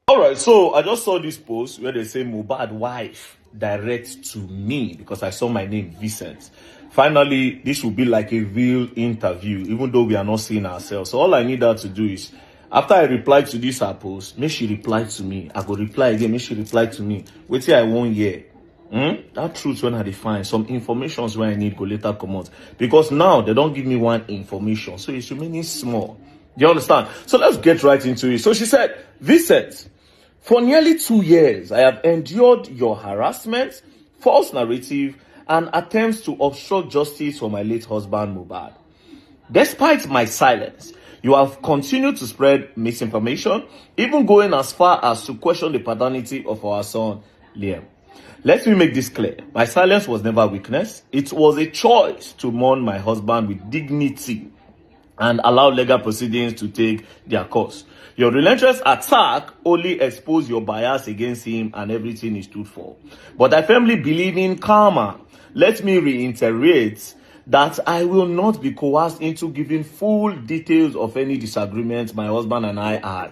All right, so I just saw this post where they say Mohbad wife direct to me because I saw my name Vincent. Finally, this will be like a real interview, even though we are not seeing ourselves. So all I need her to do is, after I reply to this her post, make she reply to me. I go reply again, make she reply to me. Wait till I won't hear. That truth when I define some informations where I need go later come out. Because now they don't give me one information. So it's remaining small. Do you understand? So let's get right into it. So she said, Vincent, for nearly 2 years, I have endured your harassment, false narrative, and attempts to obstruct justice for my late husband, Mohbad. Despite my silence, you have continued to spread misinformation, even going as far as to question the paternity of our son, Liam. Let me make this clear. My silence was never weakness. It was a choice to mourn my husband with dignity and allow legal proceedings to take their course. Your relentless attack only exposed your bias against him and everything he stood for. But I firmly believe in karma. Let me reiterate that I will not be coerced into giving full details of any disagreements my husband and I had.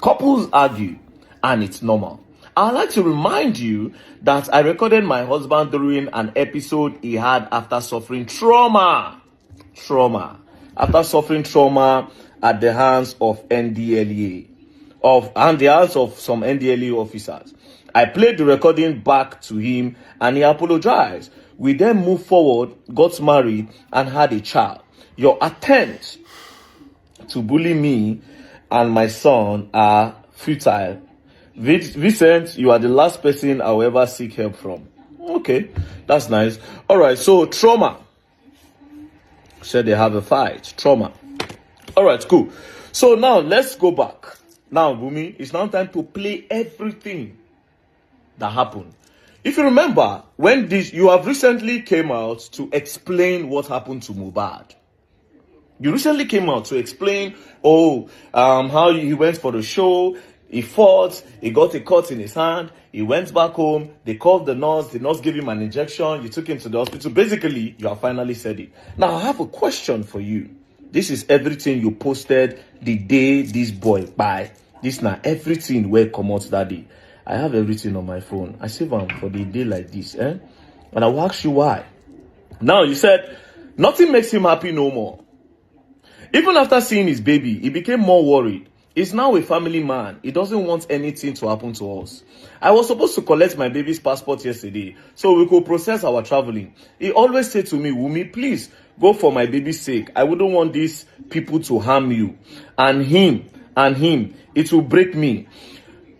Couples argue, and it's normal. I'd like to remind you that I recorded my husband during an episode he had after suffering trauma. After suffering trauma at the hands of NDLEA, and the hands of some NDLEA officers. I played the recording back to him and he apologized. We then moved forward, got married, and had a child. Your attempts to bully me and my son are futile. Vincent, you are the last person I will ever seek help from. Okay, that's nice. All right, so trauma. Said they have a fight. Trauma. All right, cool. So now let's go back. Now, Bumi, it's now time to play everything that happened. If you remember, when you have recently came out to explain what happened to Mohbad. You recently came out to explain, how he went for the show, he fought, he got a cut in his hand, he went back home, they called the nurse gave him an injection, you took him to the hospital. Basically, you have finally said it. Now, I have a question for you. This is everything you posted the day this boy buy. This now everything will come out that day. I have everything on my phone. I save them for the day like this, And I will ask you why. Now, you said, nothing makes him happy no more. Even after seeing his baby, he became more worried. He's now a family man. He doesn't want anything to happen to us. I was supposed to collect my baby's passport yesterday so we could process our traveling. He always said to me, Wumi, please go for my baby's sake. I wouldn't want these people to harm you. And him. It will break me.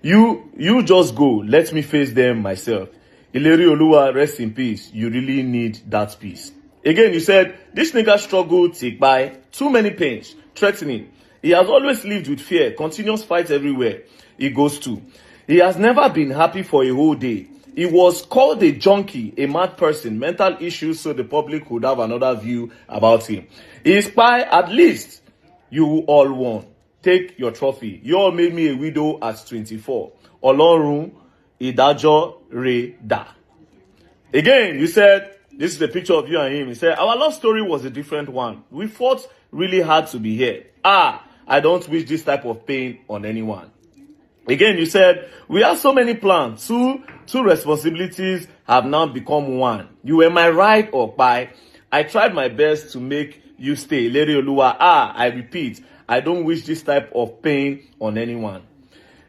You just go. Let me face them myself. Ileri Oluwa, rest in peace. You really need that peace. Again, you said, this nigga struggled to buy too many pains, threatening. He has always lived with fear, continuous fights everywhere he goes to. He has never been happy for a whole day. He was called a junkie, a mad person, mental issues, so the public would have another view about him. He is spy, at least you all won. Take your trophy. You all made me a widow at 24. Olorun Idajo Re Da. Again, you said, this is a picture of you and him. He said, our love story was a different one. We fought really hard to be here. I don't wish this type of pain on anyone. Again, you said, we have so many plans. Two responsibilities have now become one. You were my ride or buy. I tried my best to make you stay. Ileri Oluwa, I repeat, I don't wish this type of pain on anyone.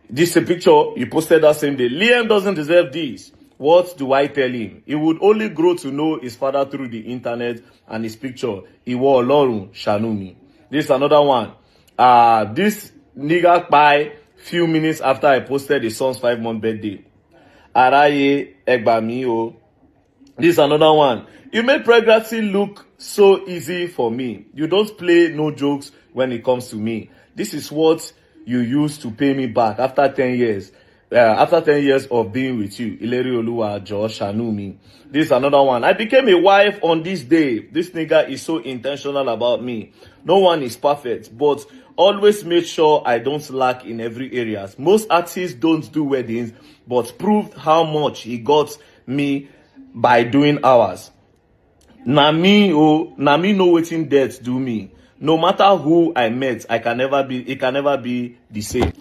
This is a picture you posted that same day. Liam doesn't deserve this. What do I tell him? He would only grow to know his father through the internet and his picture. Iwo Olorun Shanumi. This is another one. This nigga by few minutes after I posted his son's 5-month birthday. Araye Egbami o. This is another one. You made pregnancy look so easy for me. You don't play no jokes when it comes to me. This is what you used to pay me back after 10 years. After 10 years of being with you. Ileri Oluwa Josh Shanumi. This is another one. I became a wife on this day. This nigga is so intentional about me. No one is perfect, but always make sure I don't lack in every area. Most artists don't do weddings, but proved how much he got me by doing ours. Na me know wetin death do me. No matter who I met, it can never be the same.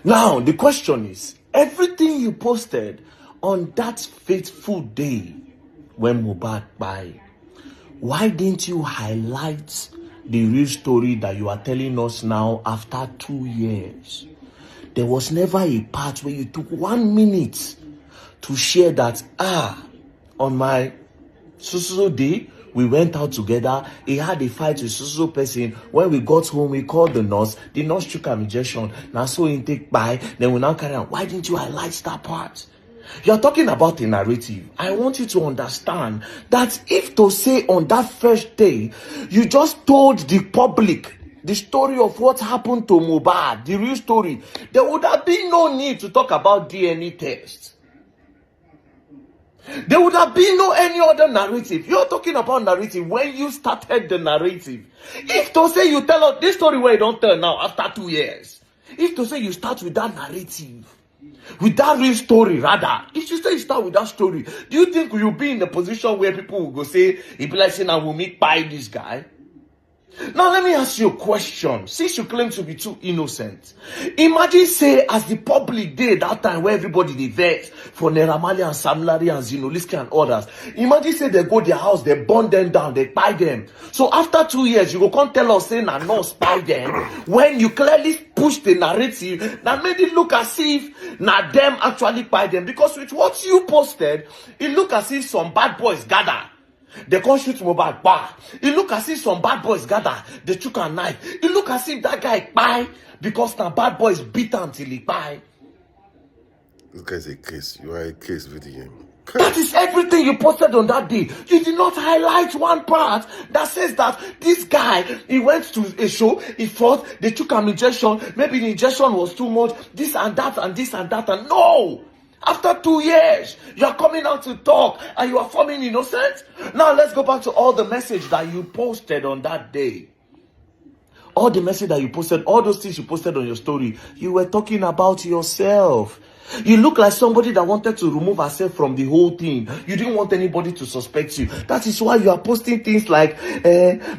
Now, the question is, everything you posted on that fateful day when Mohbad died, why didn't you highlight the real story that you are telling us now after 2 years? There was never a part where you took 1 minute to share that, on my so day, we went out together. He had a fight with so person. When we got home, we called the nurse. The nurse took an injection. Now so intake by. Then we now carry on. Why didn't you highlight that part? You're talking about a narrative. I want you to understand that if to say on that first day, you just told the public the story of what happened to Mohbad, the real story, there would have been no need to talk about DNA tests. There would have been no any other narrative. You're talking about narrative when you started the narrative. If to say you tell us this story where you don't tell now after 2 years, if to say you start with that narrative, with that real story rather, if you say you start with that story, do you think you'll be in a position where people will go say, if like saying I will meet by this guy? Now let me ask you a question. Since you claim to be too innocent, imagine say as the public did that time where everybody did vex for Naira Marley and Sam Larry and Zinoliski and others. Imagine say they go their house, they burn them down, they buy them. So after 2 years, you go come tell us saying I not spy them when you clearly push the narrative that made it look as if na them actually buy them. Because with what you posted, it look as if some bad boys gather. They can't shoot Mohbad. Bah. It look as if some bad boys gather. They took a knife. It look as if that guy buy because the bad boys beat him till he buy. This guy's a case. You are a case video. That is everything you posted on that day. You did not highlight one part that says that this guy, he went to a show, he fought, they took an injection, maybe the injection was too much, this and that and this and that, and no! After 2 years, you are coming out to talk and you are forming innocent. Now let's go back to all the message that you posted on that day. All the message that you posted, all those things you posted on your story, you were talking about yourself. You look like somebody that wanted to remove herself from the whole thing. You didn't want anybody to suspect you. That is why you are posting things like,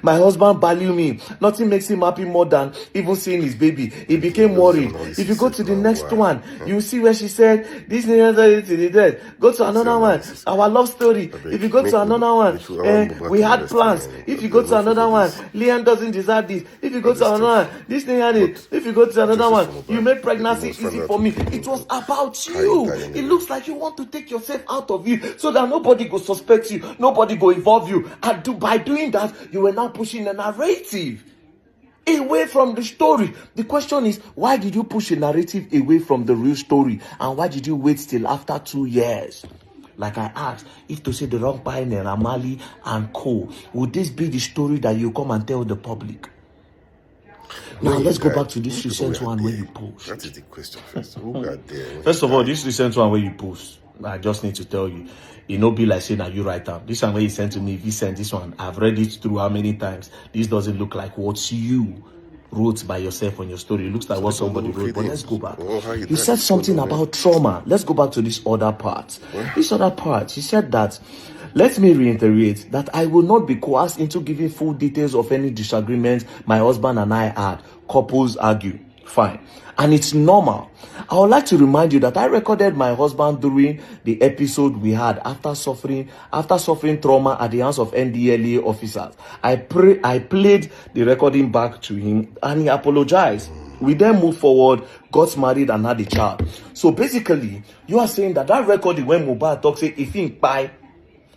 my husband value me. Nothing makes him happy more than even seeing his baby. He became worried. If you go to the next one, you see where she said, this nigga to the dead. Go to another one. Our love story. If you go to another one, we had plans. If you go to another one, Liam doesn't deserve this. If you go to another one, this thing and it. If you go to another one, you made pregnancy easy for me. It was about you. It looks like you want to take yourself out of you so that nobody go suspect you, nobody go involve you. And by doing that, you were now pushing a narrative away from the story. The question is, why did you push a narrative away from the real story? And why did you wait till after 2 years? Like I asked, if to say the wrong by Naira Marley and co, would this be the story that you come and tell the public? Now let's go back to this recent one where you post. That is the question first. Who got there? First of all, this recent one where you post, I just need to tell you, it no be like saying that you write down. This one where you sent to me, Vincent, this one, I've read it through how many times. This doesn't look like what you wrote by yourself on your story. It looks like what somebody wrote. But let's go back. You said something about trauma. Let's go back to this other part. This other part, you said that, let me reiterate that I will not be coerced into giving full details of any disagreements my husband and I had. Couples argue. Fine. And it's normal. I would like to remind you that I recorded my husband during the episode we had after suffering trauma at the hands of NDLA officers. I played the recording back to him and he apologized. We then moved forward, got married and had a child. So basically, you are saying that recording when Mohbad talks, say, if he buy,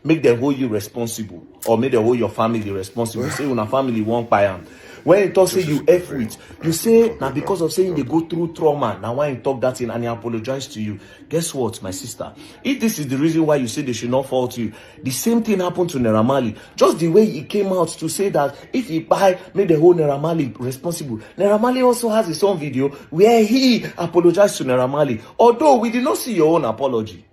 make them hold you responsible, or make them hold your family responsible. Say when a family won't buy them. When you talk say you F with, you say now because of saying they go through trauma, now why you talk that in and he apologize to you. Guess what, my sister? If this is the reason why you say they should not fault you, the same thing happened to Naira Marley. Just the way he came out to say that if he buy, make the whole Naira Marley responsible. Naira Marley also has his own video where he apologized to Naira Marley. Although we did not see your own apology.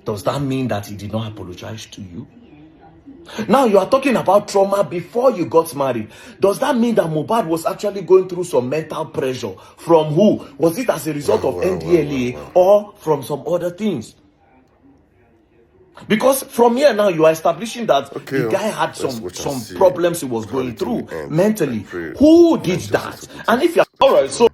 Does that mean that he did not apologize to you? Now you are talking about trauma before you got married. Does that mean that Mohbad was actually going through some mental pressure? From who? Was it as a result of NDLA or from some other things? Because from here now you are establishing that the guy had some problems he was going through mentally. Who did that? And if you are alright, so